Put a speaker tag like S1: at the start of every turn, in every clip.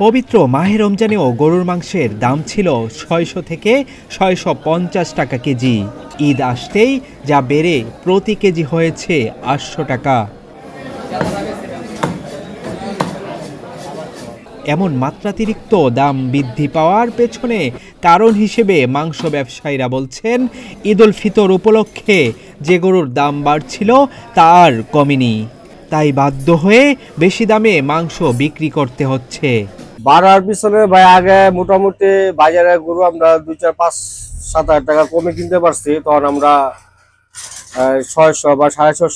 S1: পবিত্র মাহে রমজানেও গরুর মাংসের দাম ছিল ৬০০ থেকে ৬৫০ টাকা কেজি। ঈদ আসতেই যা বেড়ে প্রতি কেজি হয়েছে ৮০০ টাকা। এমন মাত্রাতিরিক্ত দাম বৃদ্ধি পাওয়ার পেছনে কারণ হিসেবে মাংস ব্যবসায়ীরা বলছেন, ঈদুল ফিতর উপলক্ষে যে গরুর দাম বাড়ছিল তা আর কমেনি, তাই বাধ্য হয়ে বেশি দামে মাংস বিক্রি করতে হচ্ছে।
S2: বাড়ার পিছনে ভাই আগে মোটামুটি বাজারে গরু আমরা ২-৪-৫-৭ হাজার টাকা কমে কিনতে পারছি, তখন আমরা ৬০০ বা ৬৫০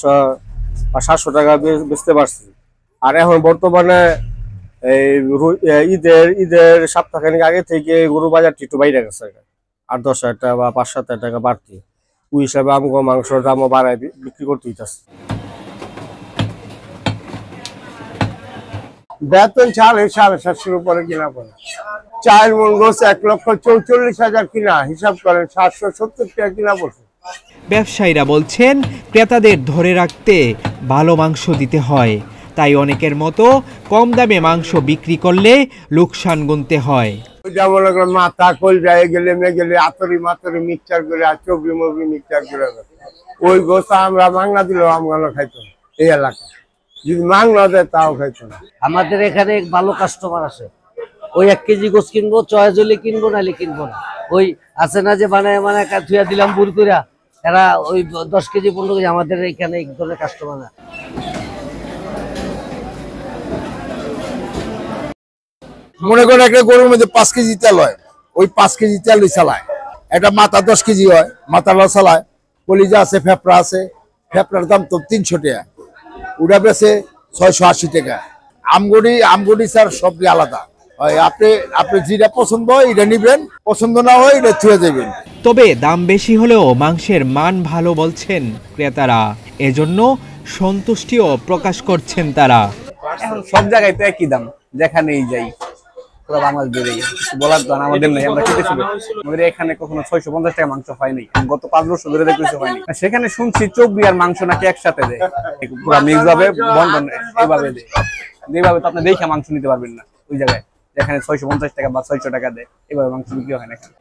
S2: বা ৭০০ টাকা বেচতে পারছি। আর এখন বর্তমানে এই ঈদের সপ্তাহখানেক আগে থেকে গরু বাজারটি একটু বাইরে গেছে, ৮-১০ হাজার টাকা বা ৫-৭ হাজার টাকা বাড়তি। ওই হিসাবে আমগো মাংসের দামও বাড়ায় বিক্রি করতে হইতেছে।
S3: বেতন চাল ৭৫০ উপরে কিনা পড়ে, ৪ মণ গোছ ১,৪৪,০০০ কিনা, হিসাব করেন ৭৭০ টাকা কিনা পড়ছে।
S1: ব্যবসায়ীরা বলছেন, ক্রেতাদের ধরে রাখতে ভালো মাংস দিতে হয়, তাই অনেকের মতো কম দামে মাংস বিক্রি করলে লোকসান গুনতে হয়।
S3: ওইটা মনে করেন মাথা কলজা গেলে মেগেলে আতরি মাতরি মিক্সচার করে আর চবরি মবরি মিক্সচার করে ওই গোছ আমরা মাংনা দিলেও আমগানো খাইতো এই এলাকা, যদি মাংনা দেয় তাও খাইতো না।
S4: আমাদের এখানে ভালো কাস্টমার আসে, ওই ১ কেজি গোছ কিনবো, চয়েস হলে কিনবো, নাহলে কিনবো না। ওই আছে না যে বানায় থুয়া দিলাম বুড় কইরা, এরা ওই ১০ কেজি ১৫ কেজি, আমাদের এখানে এক ধরনের কাস্টমার না।
S5: মনে করেন একটা গরুর মধ্যে ৫ কেজি তেল হয়, ওই ৫ কেজি তেল চালায়, একটা মাথা ১০ কেজি হয়, মাথাটা চালায়, কলিজা আছে, ফেফড়া আছে, ফেফড়ার দাম তো ৩০০ টাকা, ওটা বেছে ৬৮০ টাকা। আমগুড়ি স্যার সবই আলাদা হয়, আপনি যেটা পছন্দ হয় এটা নিবেন, পছন্দ না হয় এটা ছুঁয়ে দেবেন।
S1: তবে দাম বেশি হলেও মাংসের মান ভালো বলছেন ক্রেতারা, এজন্য সন্তুষ্টিও প্রকাশ করছেন তারা।
S6: এখন সব জায়গায় তো একই দাম, যেখানেই যাই পুরো বাংলাদেশ জুড়েই, বলার তো আমাদের নেই, আমরা খেতে শুরু। আমাদের এখানে কখনো ৬৫০ টাকা মাংস হয়নি, গত ৫ বছর ধরে দেখতেছি হয়নি। সেখানে শুনছি চর্বি আর মাংস নাকি একসাথে দেয়, পুরো মিক্স ভাবে বন্টন এইভাবে দেয়, যেভাবে তো আপনি দেখে মাংস নিতে পারবেন না ওই জায়গায়, যেখানে ৬৫০ টাকা বা ৬০০ টাকা দেয়, এভাবে মাংস বিক্রি হয় না এখানে।